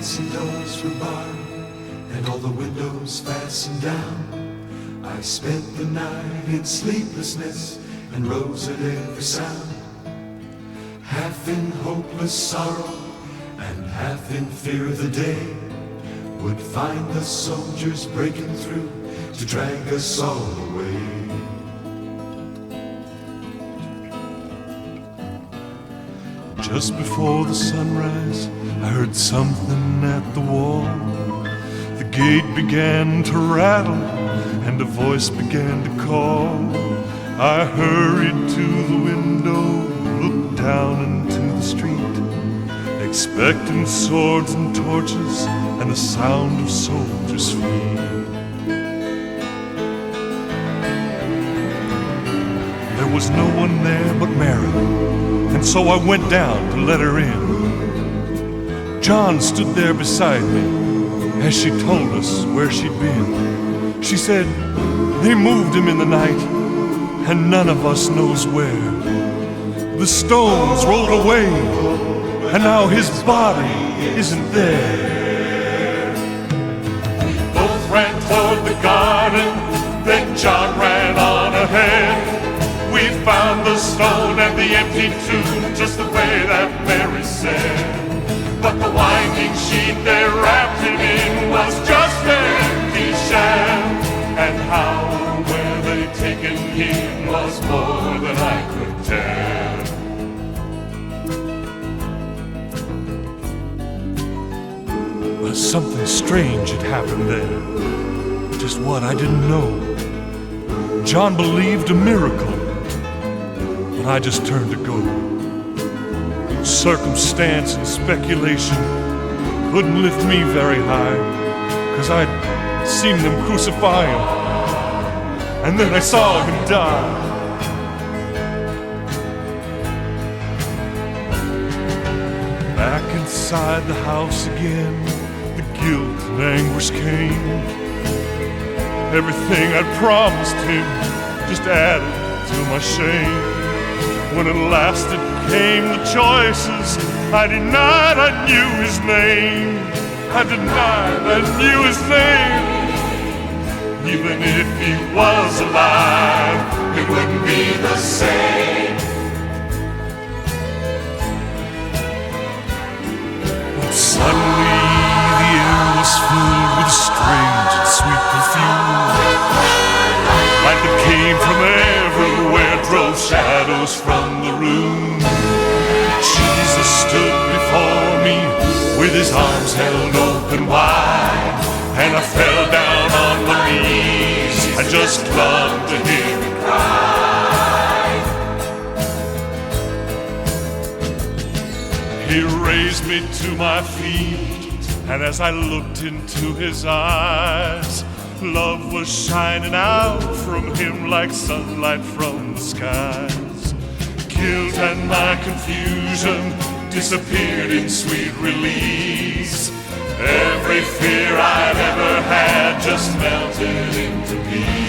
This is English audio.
fancy doors were barred and all the windows fastened down. I spent the night in sleeplessness and rose at every sound, half in hopeless sorrow and half in fear of the day would find the soldiers breaking through to drag us all away. Just before the sunrise, I heard something at the wall. The gate began to rattle and a voice began to call. I hurried to the window, looked down into the street, expecting swords and torches and the sound of soldiers' feet. There was no one there but Mary, and so I went down to let her in. John stood there beside me as she told us where she'd been. She said, they moved him in the night, and none of us knows where. The stones rolled away, and now his body isn't there. Both ran toward the garden, then John ran on ahead. We found the stone and the empty tomb just the way that Mary said. But the winding sheet they wrapped him in was just an empty sham. And how or where they'd taken him was more than I could tell. Well, something strange had happened there. Just what, I didn't know. John believed a miracle, but I just turned to go. Circumstance and speculation couldn't lift me very high, 'cause I'd seen them crucify him, and then I saw him die. Back inside the house again, the guilt and anguish came. Everything I'd promised him just added to my shame. When at last it came the choices, I denied I knew his name. I denied I knew his name. Even if he was alive, it wouldn't be the same. But suddenly the air was filled with a strange and sweet perfume. Light that came from everywhere drove shadows from the room. Jesus stood before me with his arms held open wide, and I fell down on my knees. I just loved to hear him cry. He raised me to my feet, and as I looked into his eyes, love was shining out from him like sunlight from the skies. Guilt and my confusion disappeared in sweet release. Every fear I'd ever had just melted into peace.